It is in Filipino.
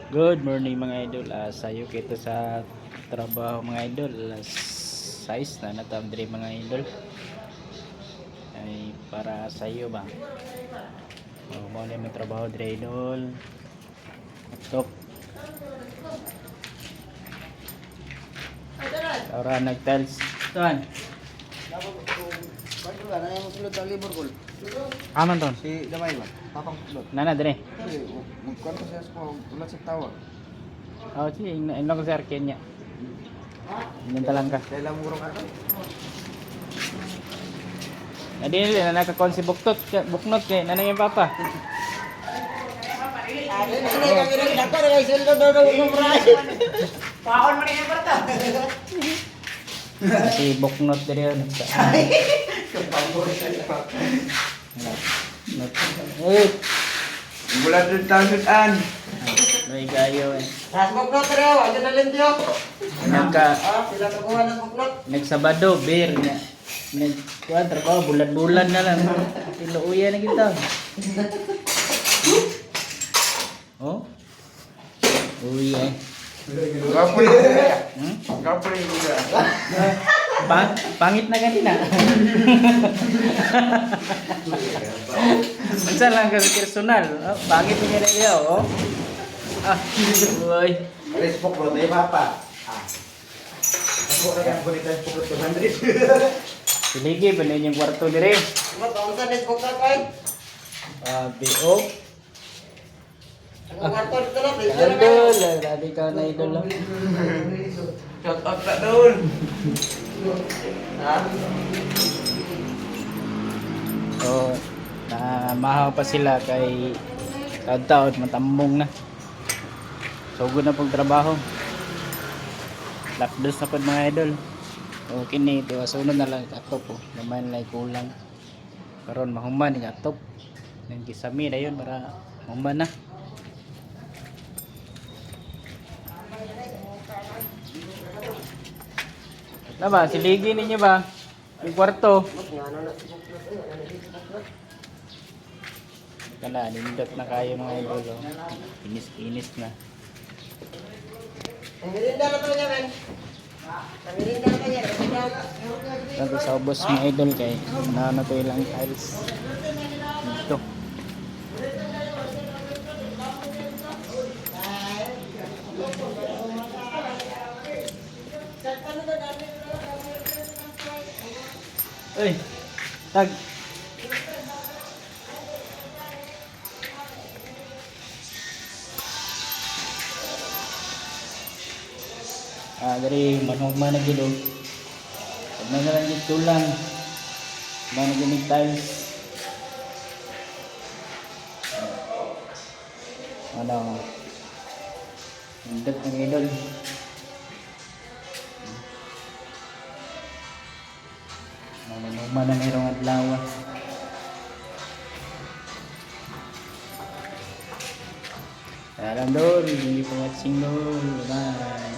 Good morning mga idol. Sayo kita sa trabaho mga idol. Alas 6 na natamdre mga idol. Ay para sayo ba. Mo na may trabaho dire idol. Top. Ora nag-tiles. Tuan. Aman ton. Si Damay ba? Papang kulot. Nana dire. Magkwento siya sa ulat sa tawa. Oh, si inlo ko sa arkin niya. Inenta lang ka. Kailan murong ako? Adi na nakakon si buknot kay nanay yung papa. Si buknot diri yun. Eh, Bulan din taon. may gayo eh. Ras buklot rin, wala na lintyo. Sila kakuha ng buklot. Nagsabado, beer niya. Nagkuhan, trabaho, bulan-bulan na lang. Iluuya na kita. Oh? Uwi eh. Kapoy juga. Kapoy juga. Pangit na kanina. Minsan lang kasi personal. Oh, pangit niya na iyo, oh. Uy. Alis pokro tayo papa. Ako na yung kulitan pokro 200. Siligi, banin yung kwarto dire. Ano taon sa nes buklot kayo? BO. Ang kwarto dito na, dito na Idol, kayo. dati ka na idol. Shout out tak doon. So, namahaw pa sila kay taon-taon, matambong na. Sugod na pong trabaho. Lapdos na po mga idol. Okay ni, sunod na lang katop po. Naman lang kulang. Karon mahuman ni katop. Nang kisami na yun para mahuman na. Na ba, siligi ninyo ba? Yung kwarto. Kana, nindot na kayo mga idol. Oh. Inis-inis na. Ang mirinda na to niya, men. Ang mirinda na to niya. Ito sa ubos mga idol kay na to ilang tiles. Dito. Uy, tag. Dari manhugma na gid. Pag na lang gid tulang. Mana gid tiles. Ano? Indot ng idol. Manhugma na mayroong adlaw. Alam dol, hindi po watching dol. Bye.